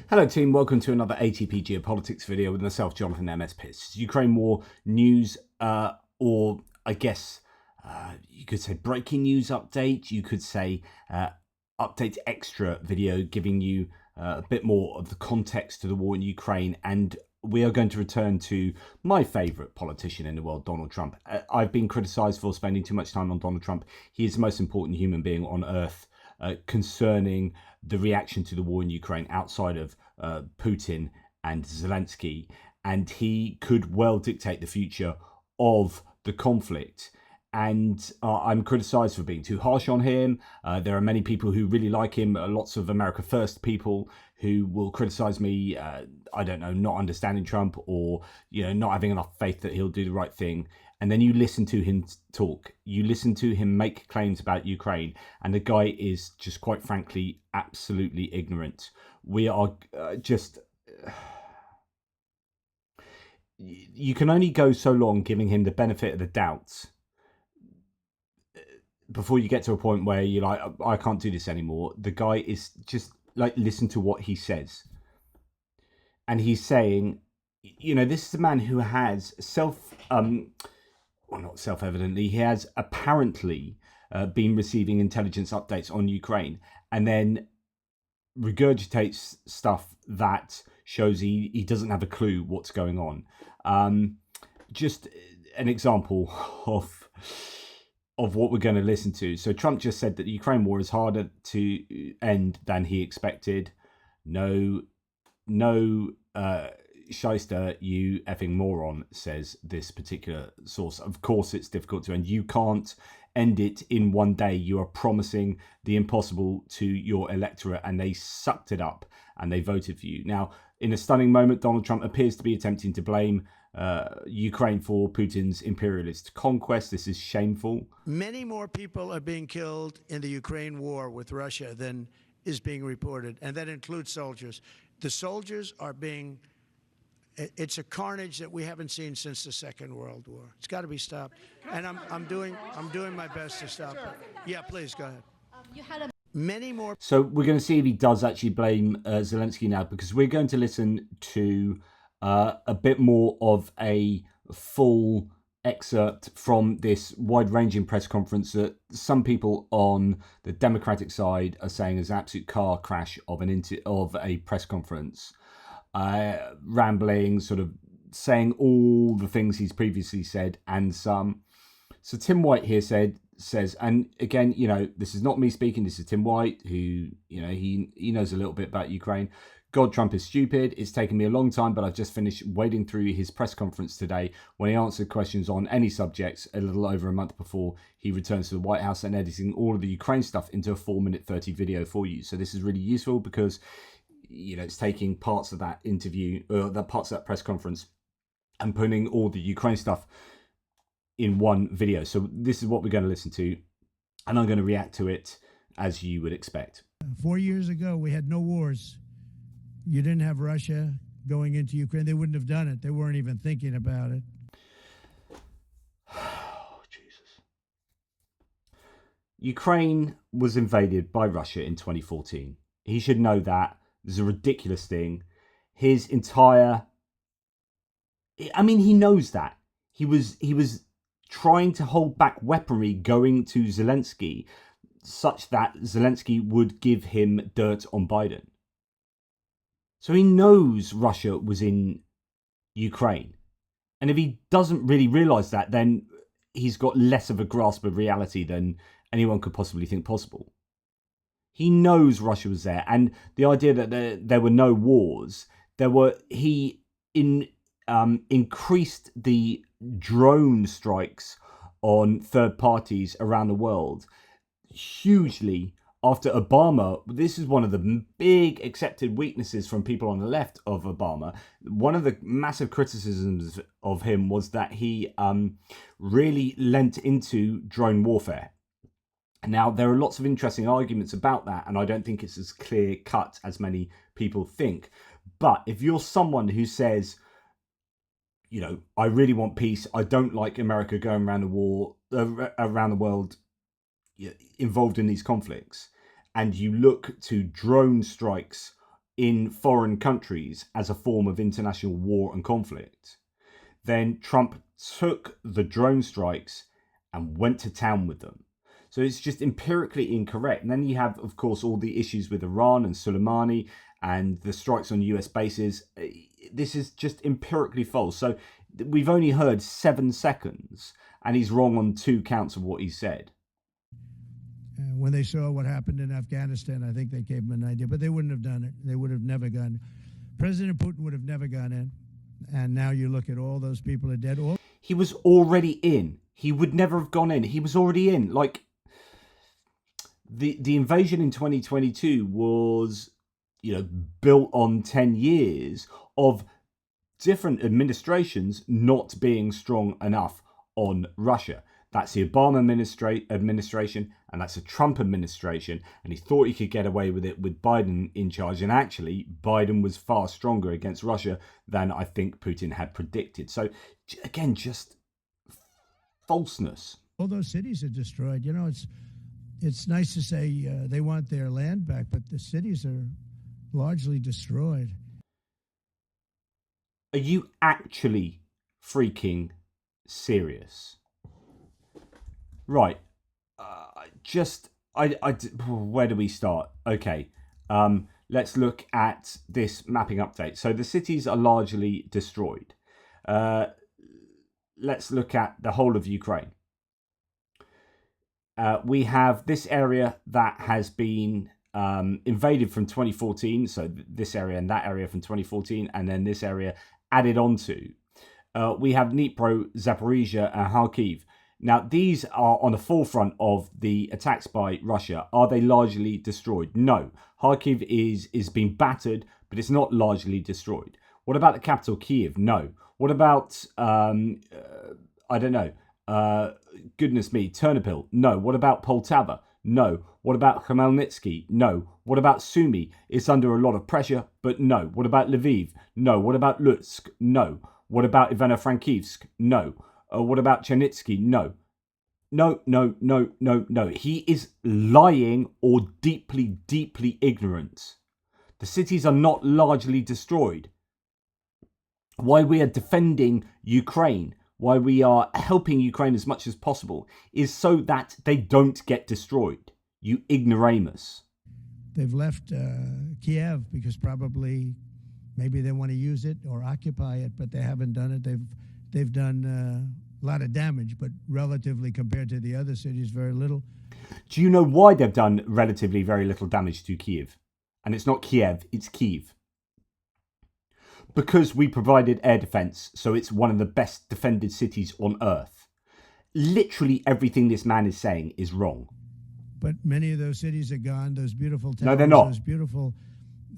Hello team, welcome to another ATP Geopolitics video with myself, Jonathan MS Pearce. Ukraine war news, or I guess you could say breaking news update, you could say update extra video giving you a bit more of the context to the war in Ukraine, and we are going to return to my favourite politician in the world, Donald Trump. I've been criticised for spending too much time on Donald Trump. He is the most important human being on earth concerning the reaction to the war in Ukraine outside of Putin and Zelensky, and he could well dictate the future of the conflict. And I'm criticised for being too harsh on him. There are many people who really like him, lots of America First people who will criticise me, I don't know, not understanding Trump, or not having enough faith that he'll do the right thing. And then you listen to him talk, you listen to him make claims about Ukraine, and the guy is just, quite frankly, absolutely ignorant. We are just... You can only go so long giving him the benefit of the doubt before you get to a point where you're like, I can't do this anymore. The guy is just like, listen to what he says. And he's saying, this is a man who has not self-evidently, he has apparently been receiving intelligence updates on Ukraine, and then regurgitates stuff that shows he doesn't have a clue what's going on. Just an example of what we're going to listen to. So Trump just said that the Ukraine war is harder to end than he expected. No, shyster, you effing moron, says this particular source. Of course it's difficult to end. You can't end it in one day. You are promising the impossible to your electorate, and they sucked it up and they voted for you. Now, in a stunning moment, Donald Trump appears to be attempting to blame Ukraine for Putin's imperialist conquest. This is shameful. Many more people are being killed in the Ukraine war with Russia than is being reported, and that includes soldiers. The soldiers are being... It's a carnage that we haven't seen since the Second World War. It's got to be stopped, and I'm doing my best to stop it. Yeah, please go ahead. Many more. So we're going to see if he does actually blame Zelensky now, because we're going to listen to a bit more of a full excerpt from this wide-ranging press conference that some people on the Democratic side are saying is an absolute car crash of a press conference. Rambling, sort of saying all the things he's previously said and some. So Tim White here says, and again, this is not me speaking, this is Tim White, who, he knows a little bit about Ukraine. God, Trump is stupid. It's taken me a long time, but I've just finished wading through his press conference today when he answered questions on any subjects a little over a month before he returns to the White House, and editing all of the Ukraine stuff into a 4-minute 30 video for you. So this is really useful because it's taking parts of that interview, the parts of that press conference, and putting all the Ukraine stuff in one video. So this is what we're going to listen to, and I'm going to react to it as you would expect. 4 years ago, we had no wars. You didn't have Russia going into Ukraine. They wouldn't have done it. They weren't even thinking about it. Oh, Jesus. Ukraine was invaded by Russia in 2014. He should know that. This is a ridiculous thing. His entire... he knows that. He was trying to hold back weaponry going to Zelensky such that Zelensky would give him dirt on Biden. So he knows Russia was in Ukraine. And if he doesn't really realise that, then he's got less of a grasp of reality than anyone could possibly think possible. He knows Russia was there, and the idea that there were no wars, he increased the drone strikes on third parties around the world hugely after Obama. This is one of the big accepted weaknesses from people on the left of Obama. One of the massive criticisms of him was that he really lent into drone warfare. Now, there are lots of interesting arguments about that, and I don't think it's as clear cut as many people think. But if you're someone who says, I really want peace, I don't like America going around the world involved in these conflicts, and you look to drone strikes in foreign countries as a form of international war and conflict, then Trump took the drone strikes and went to town with them. So it's just empirically incorrect. And then you have, of course, all the issues with Iran and Soleimani and the strikes on US bases. This is just empirically false. So we've only heard 7 seconds and he's wrong on 2 counts of what he said. When they saw what happened in Afghanistan, I think they gave them an idea, but they wouldn't have done it. They would have never gone. President Putin would have never gone in. And now you look at all those people are dead. He was already in. He would never have gone in. He was already in. Like, the invasion in 2022 was, built on 10 years of different administrations not being strong enough on Russia. That's the Obama administration, and that's the Trump administration. And he thought he could get away with it with Biden in charge. And actually, Biden was far stronger against Russia than I think Putin had predicted. So, again, just falseness. All those cities are destroyed. It's nice to say they want their land back, but the cities are largely destroyed. Are you actually freaking serious? Right. Where do we start? Okay. Let's look at this mapping update. So the cities are largely destroyed. Let's look at the whole of Ukraine. We have this area that has been invaded from 2014. So this area and that area from 2014, and then this area added onto. We have Dnipro, Zaporizhia, and Kyiv. Now, these are on the forefront of the attacks by Russia. Are they largely destroyed? No. Kyiv is being battered, but it's not largely destroyed. What about the capital, Kyiv? No. What about, goodness me, Ternopil? No. What about Poltava? No. What about Khmelnytsky? No. What about Sumy? It's under a lot of pressure, but no. What about Lviv? No. What about Lutsk? No. What about Ivano-Frankivsk? No. What about Chernitsky? No. No. He is lying or deeply, deeply ignorant. The cities are not largely destroyed. Why we are defending Ukraine, why we are helping Ukraine as much as possible, is so that they don't get destroyed. You ignoramus. They've left Kyiv because maybe they want to use it or occupy it, but they haven't done it. They've done a lot of damage, but relatively compared to the other cities, very little. Do you know why they've done relatively very little damage to Kyiv? And it's not Kiev, it's Kyiv. Because we provided air defense, so it's one of the best defended cities on earth. Literally everything this man is saying is wrong. But many of those cities are gone. Those beautiful towers, no, they're not.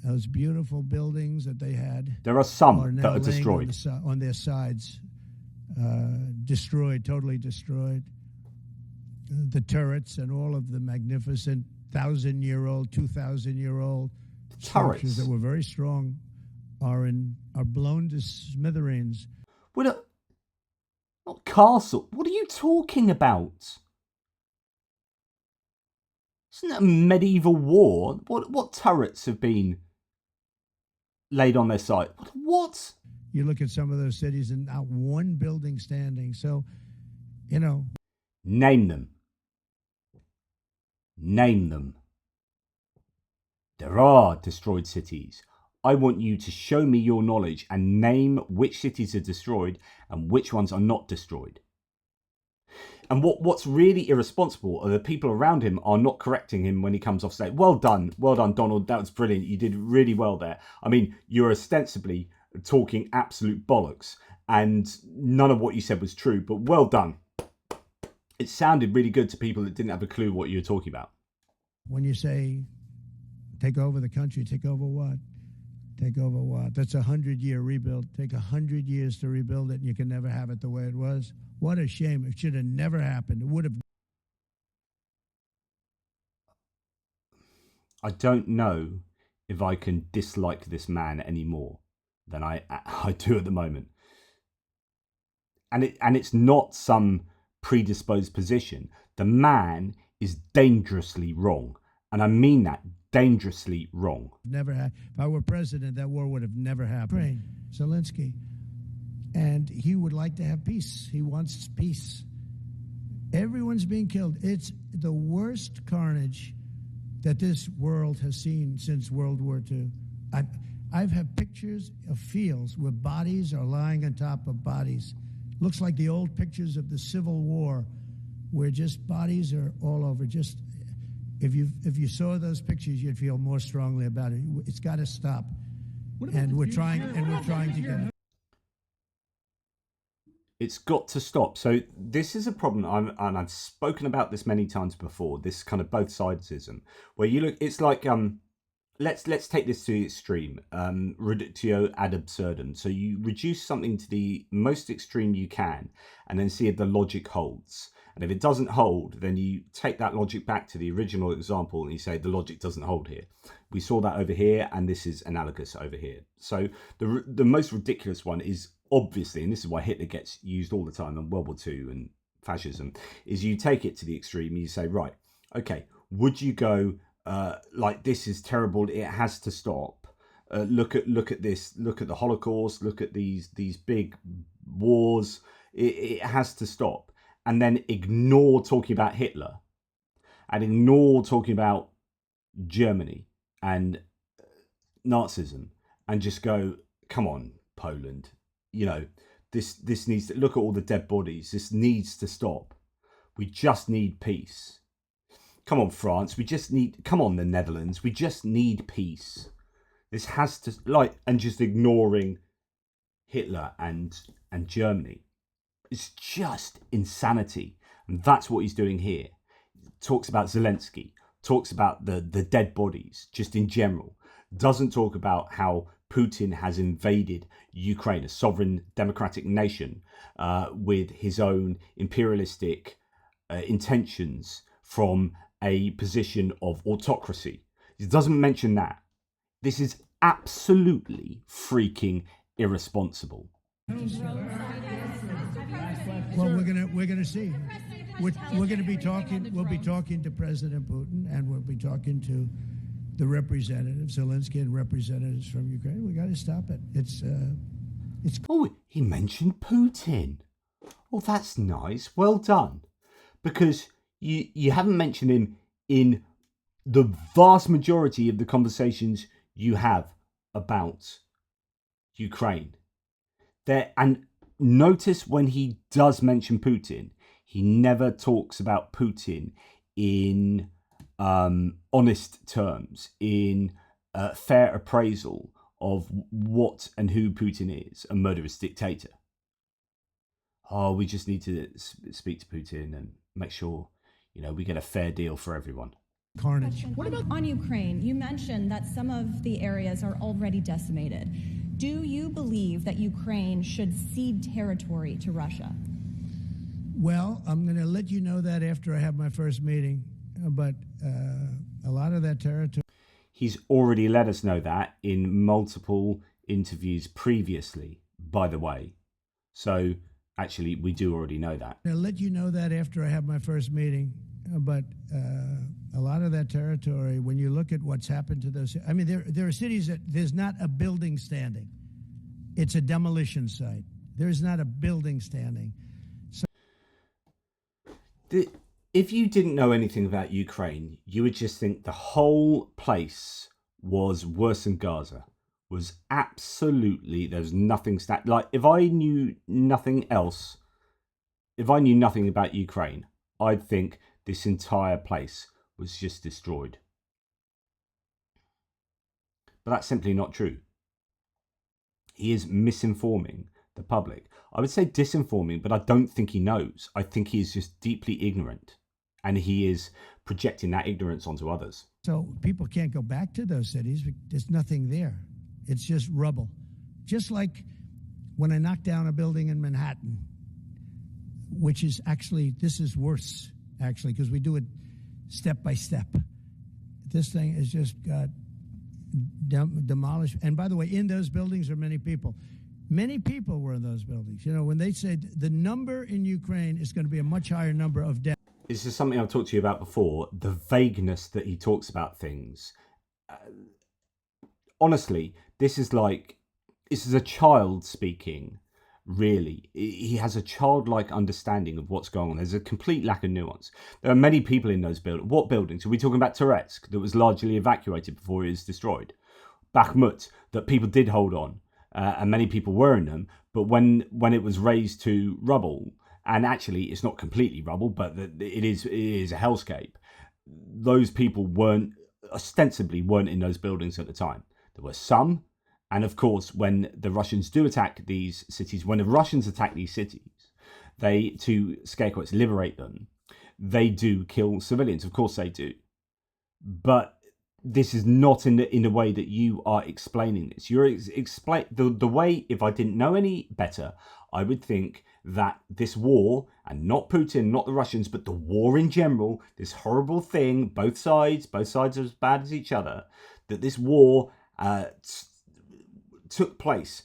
Those beautiful buildings that they had. There are some that are destroyed. On their sides. Destroyed, totally destroyed. The turrets and all of the magnificent 1,000-year-old, 2,000-year-old structures that were very strong are blown to smithereens. Not castle. What are you talking about? Isn't that a medieval war? What turrets have been laid on their site? What? You look at some of those cities and not one building standing. So, Name them. Name them. There are destroyed cities. I want you to show me your knowledge and name which cities are destroyed and which ones are not destroyed. And what's really irresponsible are the people around him are not correcting him when he comes off stage. Well done, Donald. That was brilliant. You did really well there. I mean, you're ostensibly talking absolute bollocks, and none of what you said was true. But well done. It sounded really good to people that didn't have a clue what you were talking about. When you say, take over the country, take over what? Take over what? That's a 100-year rebuild. Take 100 years to rebuild it, and you can never have it the way it was. What a shame. It should have never happened. It would have. I don't know if I can dislike this man any more than I do at the moment. And it's not some predisposed position. The man is dangerously wrong. And I mean that, dangerously wrong. Never happened. If I were president, that war would have never happened. Zelensky. And he would like to have peace. He wants peace. Everyone's being killed. It's the worst carnage that this world has seen since World War II. I've had pictures of fields where bodies are lying on top of bodies. Looks like the old pictures of the Civil War, where just bodies are all over. Just if you saw those pictures, you'd feel more strongly about it. It's got to stop, and we're trying to get it. It's got to stop. So this is a problem, and I've spoken about this many times before. This kind of both-sides-ism, where you look. It's like let's take this to the extreme, reductio ad absurdum. So you reduce something to the most extreme you can, and then see if the logic holds. And if it doesn't hold, then you take that logic back to the original example and you say the logic doesn't hold here. We saw that over here, and this is analogous over here. So the most ridiculous one is obviously, and this is why Hitler gets used all the time in World War II and fascism, is you take it to the extreme and you say, right, okay, would you go like this is terrible, it has to stop. Look at this, look at the Holocaust, look at these big wars, it has to stop. And then ignore talking about Hitler and ignore talking about Germany and Nazism and just go, come on, Poland, you know, this needs to, look at all the dead bodies. This needs to stop. We just need peace. Come on, France. Come on, the Netherlands. We just need peace. This has to, and just ignoring Hitler and Germany. It's just insanity. And that's what he's doing here. Talks about Zelensky, talks about the dead bodies, just in general. Doesn't talk about how Putin has invaded Ukraine, a sovereign democratic nation, with his own imperialistic intentions from a position of autocracy. He doesn't mention that. This is absolutely freaking irresponsible. Well, we're gonna see. We're gonna be talking. We'll be talking to President Putin, and we'll be talking to the representatives, Zelensky and representatives from Ukraine. We got to stop it. It's. Oh, he mentioned Putin. Oh, that's nice. Well done, because you haven't mentioned him in the vast majority of the conversations you have about Ukraine. And notice when he does mention Putin, he never talks about Putin in honest terms, in fair appraisal of what and who Putin is, a murderous dictator. Oh, we just need to speak to Putin and make sure, we get a fair deal for everyone. Carnage. What about on Ukraine? You mentioned that some of the areas are already decimated. Do you believe that Ukraine should cede territory to Russia? Well, I'm going to let you know that after I have my first meeting, but a lot of that territory... He's already let us know that in multiple interviews previously, by the way. So, actually, we do already know that. I'll let you know that after I have my first meeting, but a lot of that territory, when you look at what's happened to those... I mean, there are cities that there's not a building standing. It's a demolition site. There's not a building standing. If you didn't know anything about Ukraine, you would just think the whole place was worse than Gaza. Was absolutely, there's nothing like, if I knew nothing else, if I knew nothing about Ukraine, I'd think this entire place was just destroyed. But that's simply not true. He is misinforming the public. I would say disinforming, but I don't think he knows. I think he is just deeply ignorant, and he is projecting that ignorance onto others. So people can't go back to those cities. There's nothing there. It's just rubble. Just like when I knocked down a building in Manhattan, which is actually, this is worse, actually, because we do it step by step. This thing has just got demolished. And by the way, in those buildings are many people. Many people were in those buildings. When they said the number in Ukraine is going to be a much higher number of deaths. This is something I've talked to you about before, the vagueness that he talks about things honestly, this is a child speaking. Really, he has a childlike understanding of what's going on. There's a complete lack of nuance. There are many people in those buildings. What buildings? Are we talking about Turretsk, that was largely evacuated before it was destroyed? Bakhmut, that people did hold on, and many people were in them. But when it was raised to rubble, and actually it's not completely rubble, but it is a hellscape. Those people ostensibly weren't in those buildings at the time. There were some. And of course, when the Russians do attack these cities, they, to scare quotes, liberate them, they do kill civilians. Of course they do. But this is not in the way that you are explaining this. You're the way, if I didn't know any better, I would think that this war, and not Putin, not the Russians, but the war in general, this horrible thing, both sides are as bad as each other, that this war took place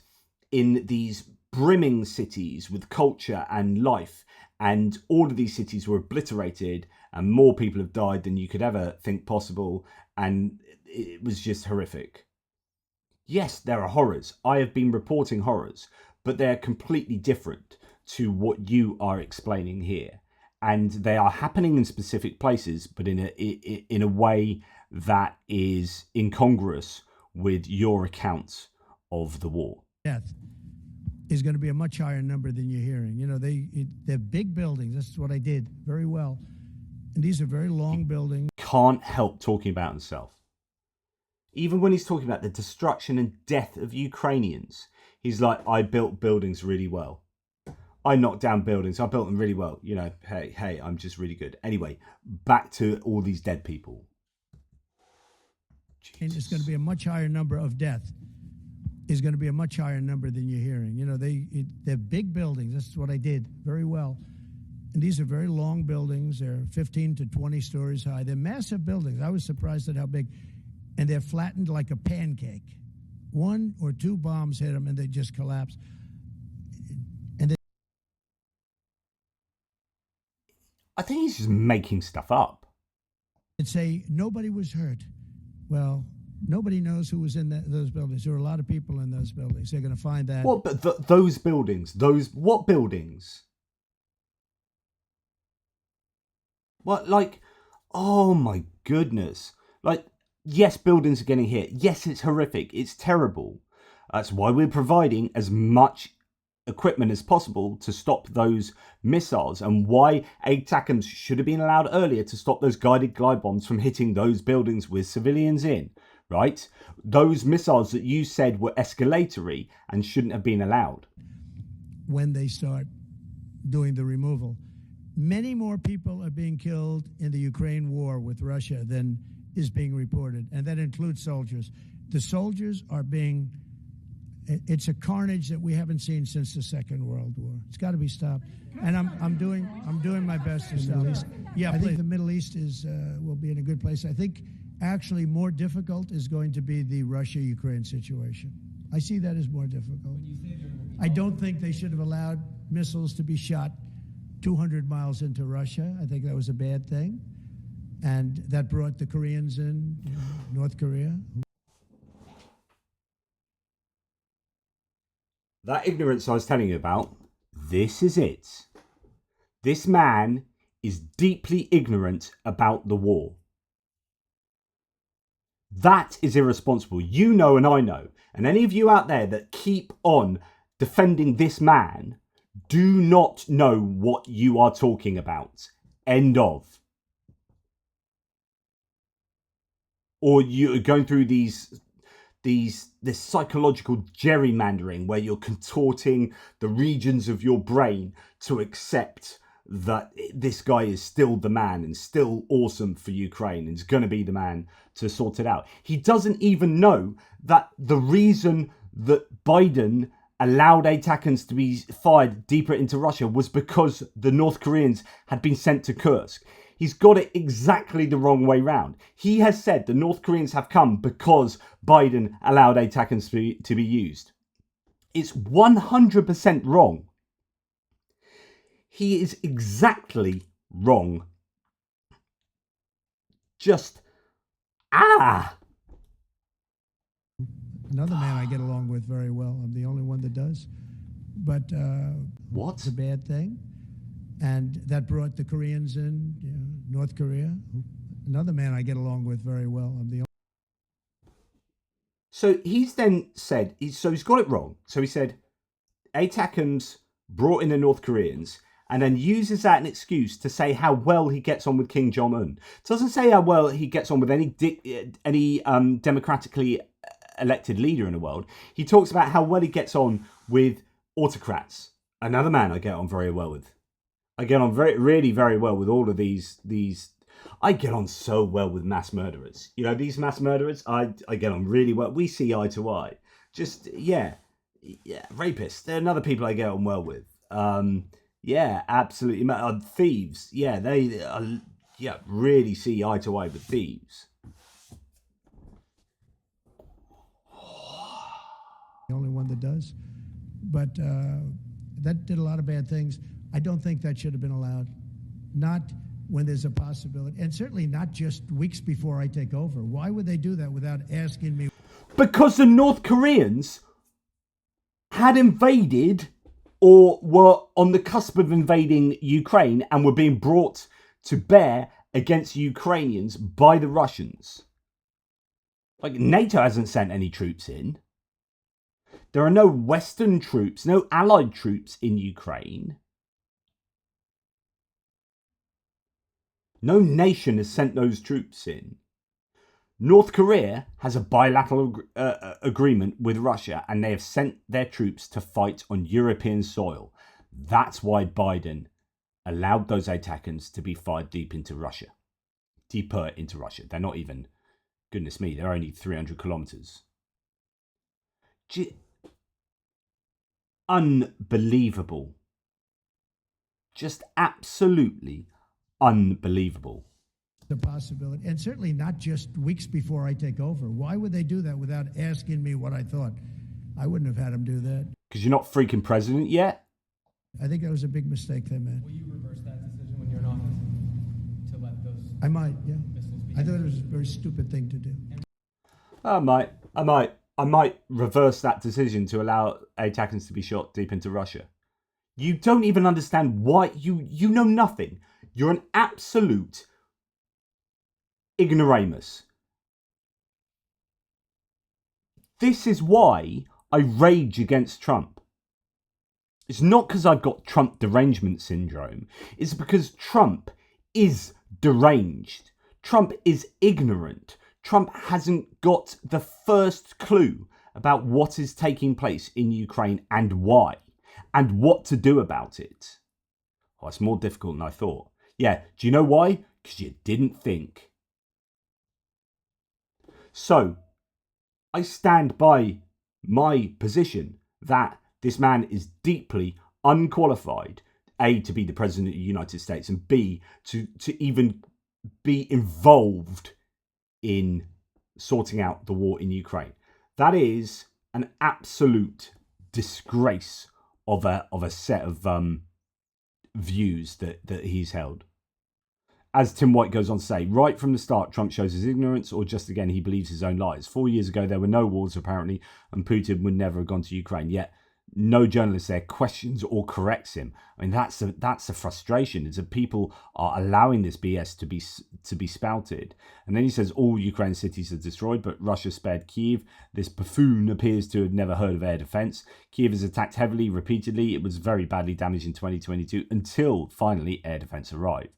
in these brimming cities with culture and life, and all of these cities were obliterated, and more people have died than you could ever think possible, and it was just horrific. Yes, there are horrors. I have been reporting horrors, but they're completely different to what you are explaining here, and they are happening in specific places, but in a way that is incongruous with your accounts of the war. Death is going to be a much higher number than you're hearing. You know, they're big buildings. This is what I did very well. And these are very long buildings. Can't help talking about himself. Even when he's talking about the destruction and death of Ukrainians, he's like, I built buildings really well. I knocked down buildings. I built them really well. You know, hey, I'm just really good. Anyway, back to all these dead people. And it's going to be a much higher number of deaths. Is going to be a much higher number than you're hearing. You know, they're big buildings. This is what I did very well. And these are very long buildings. They're 15 to 20 stories high. They're massive buildings. I was surprised at how big. And they're flattened like a pancake. 1 or 2 bombs hit them and they just collapse. And I think he's just making stuff up. They'd say nobody was hurt. Well, nobody knows who was in those buildings. There were a lot of people in those buildings. They're going to find that. What? But those buildings. What buildings? What? Like, oh my goodness. Like, yes, buildings are getting hit. Yes, it's horrific. It's terrible. That's why we're providing as much equipment as possible to stop those missiles, and why ATACMS should have been allowed earlier to stop those guided glide bombs from hitting those buildings with civilians in. Right? Those missiles that you said were escalatory and shouldn't have been allowed. When they start doing the removal, many more people are being killed in the Ukraine war with Russia than is being reported, and that includes soldiers. The soldiers are being, it's a carnage that we haven't seen since the Second World War. It's got to be stopped, and I'm doing my best to stop it. Yeah, I think the Middle East will be in a good place. I think actually more difficult is going to be the Russia-Ukraine situation. I see that as more difficult. I don't think they should have allowed missiles to be shot 200 miles into Russia. I think that was a bad thing. And that brought the Koreans in, North Korea. That ignorance I was telling you about, this is it. This man is deeply ignorant about the war. That is irresponsible. You know, and I know. And any of you out there that keep on defending this man do not know what you are talking about. End of. Or you're going through this psychological gerrymandering where you're contorting the regions of your brain to accept that this guy is still the man and still awesome for Ukraine and is going to be the man to sort it out. He doesn't even know that the reason that Biden allowed ATACMS to be fired deeper into Russia was because the North Koreans had been sent to Kursk. He's got it exactly the wrong way round. He has said the North Koreans have come because Biden allowed ATACMS to be used. It's 100% wrong. He is exactly wrong. Just, Another man I get along with very well. I'm the only one that does. But What? it's a bad thing. And that brought the Koreans in, North Korea. Another man I get along with very well. I'm the only. So he's then said, so he's got it wrong. So he said, ATACMS brought in the North Koreans and then uses that as an excuse to say how well he gets on with Kim Jong-un. Doesn't say how well he gets on with any democratically elected leader in the world. He talks about how well he gets on with autocrats. Another man I get on very well with. I get on really very well with all of these. I get on so well with mass murderers. You know, these mass murderers, I get on really well. We see eye to eye. Just, yeah, rapists. They're another people I get on well with. Yeah, absolutely. Thieves. Yeah, they really see eye to eye with thieves. The only one that does. But that did a lot of bad things. I don't think that should have been allowed. Not when there's a possibility. And certainly not just weeks before I take over. Why would they do that without asking me? Because the North Koreans had invaded or were on the cusp of invading Ukraine and were being brought to bear against Ukrainians by the Russians. Like, NATO hasn't sent any troops in. There are no Western troops, no Allied troops in Ukraine. No nation has sent those troops in. North Korea has a bilateral agreement with Russia and they have sent their troops to fight on European soil. That's why Biden allowed those ATACMS to be fired deeper into Russia. They're not even, goodness me, they're only 300 kilometers. Unbelievable. Just absolutely unbelievable. The possibility, and certainly not just weeks before I take over. Why would they do that without asking me what I thought? I wouldn't have had them do that. Because you're not freaking president yet? I think that was a big mistake they made. Will you reverse that decision when you're in office to let those I might, yeah. missiles be? I thought it was a very stupid thing to do. I might reverse that decision to allow ATACMS to be shot deep into Russia. You don't even understand why. You know nothing. You're an absolute ignoramus. This is why I rage against Trump. It's not because I've got Trump derangement syndrome. It's because Trump is deranged. Trump is ignorant. Trump hasn't got the first clue about what is taking place in Ukraine and why, and what to do about it. Oh, it's more difficult than I thought. Yeah, do you know why? Because you didn't think. So, I stand by my position that this man is deeply unqualified, A, to be the President of the United States, and B, to even be involved in sorting out the war in Ukraine. That is an absolute disgrace of a set of views that he's held. As Tim White goes on to say, right from the start, Trump shows his ignorance, or just again, he believes his own lies. 4 years ago, there were no wars, apparently, and Putin would never have gone to Ukraine. Yet, no journalist there questions or corrects him. I mean, that's a frustration. It's that people are allowing this BS to be spouted. And then he says all Ukraine cities are destroyed, but Russia spared Kyiv. This buffoon appears to have never heard of air defense. Kyiv is attacked heavily, repeatedly. It was very badly damaged in 2022 until finally air defense arrived.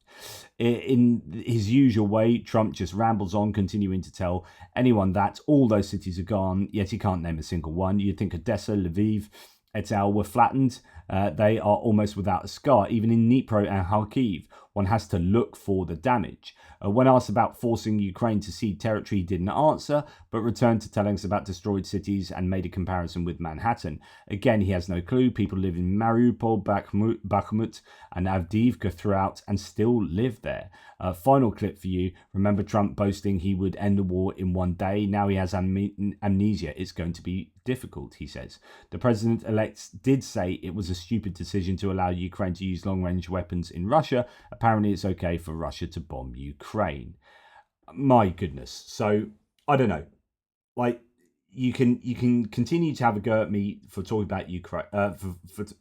In his usual way, Trump just rambles on, continuing to tell anyone that all those cities are gone, yet he can't name a single one. You'd think Odessa, Lviv, et al. Were flattened. They are almost without a scar. Even in Dnipro and Kyiv, one has to look for the damage. When asked about forcing Ukraine to cede territory, he didn't answer, but returned to telling us about destroyed cities and made a comparison with Manhattan. Again, he has no clue. People live in Mariupol, Bakhmut, and Avdiivka throughout and still live there. Final clip for you. Remember Trump boasting he would end the war in one day? Now he has amnesia. It's going to be difficult, he says. The president-elect did say it was a stupid decision to allow Ukraine to use long-range weapons in Russia. Apparently it's okay for Russia to bomb Ukraine. My goodness. So, I don't know. Like, you can continue to have a go at me for talking about Ukraine,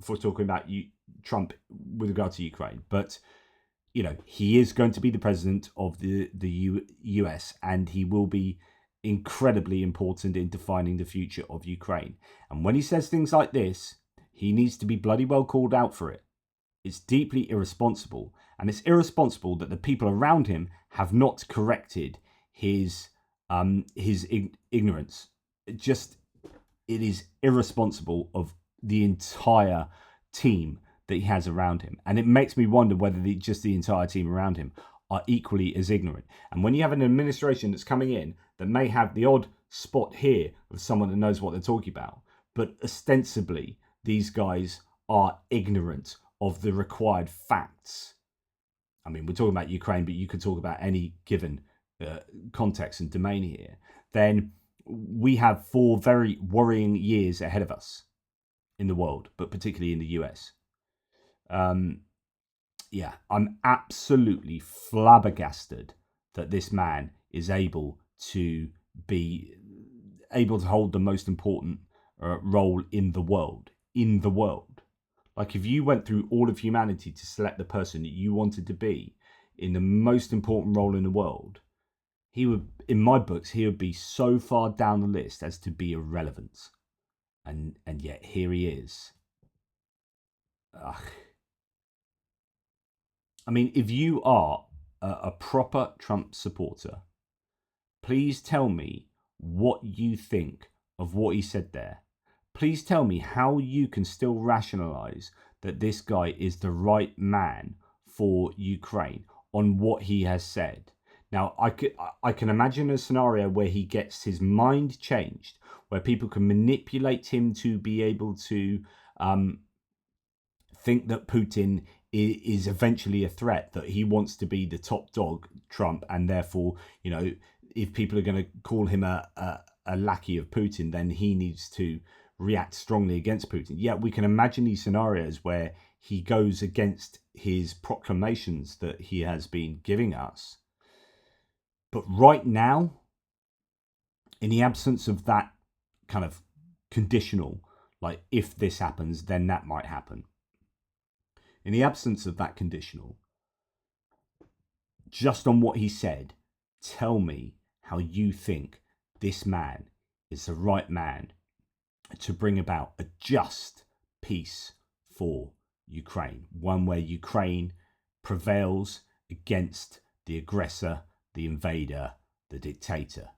for talking about Trump with regard to Ukraine, but he is going to be the president of the US, and he will be incredibly important in defining the future of Ukraine. And when he says things like this, he needs to be bloody well called out for it. It's deeply irresponsible, and it's irresponsible that the people around him have not corrected his ignorance. It is irresponsible of the entire team that he has around him, and it makes me wonder whether the entire team around him are equally as ignorant. And when you have an administration that's coming in that may have the odd spot here of someone that knows what they're talking about, but ostensibly these guys are ignorant of the required facts. I mean, we're talking about Ukraine, but you could talk about any given context and domain here. Then we have 4 very worrying years ahead of us in the world, but particularly in the US. I'm absolutely flabbergasted that this man is able to hold the most important role in the world. Like, if you went through all of humanity to select the person that you wanted to be in the most important role in the world, he would, in my books, he would be so far down the list as to be irrelevant. And yet here he is. Ugh. I mean, if you are a proper Trump supporter, please tell me what you think of what he said there. Please tell me how you can still rationalize that this guy is the right man for Ukraine on what he has said. Now, I can imagine a scenario where he gets his mind changed, where people can manipulate him to be able to think that Putin is eventually a threat, that he wants to be the top dog, Trump, and therefore, if people are going to call him a lackey of Putin, then he needs to react strongly against Putin. Yeah, we can imagine these scenarios where he goes against his proclamations that he has been giving us. But right now, in the absence of that kind of conditional, like, if this happens, then that might happen. In the absence of that conditional, just on what he said, tell me how you think this man is the right man to bring about a just peace for Ukraine. One where Ukraine prevails against the aggressor, the invader, the dictator.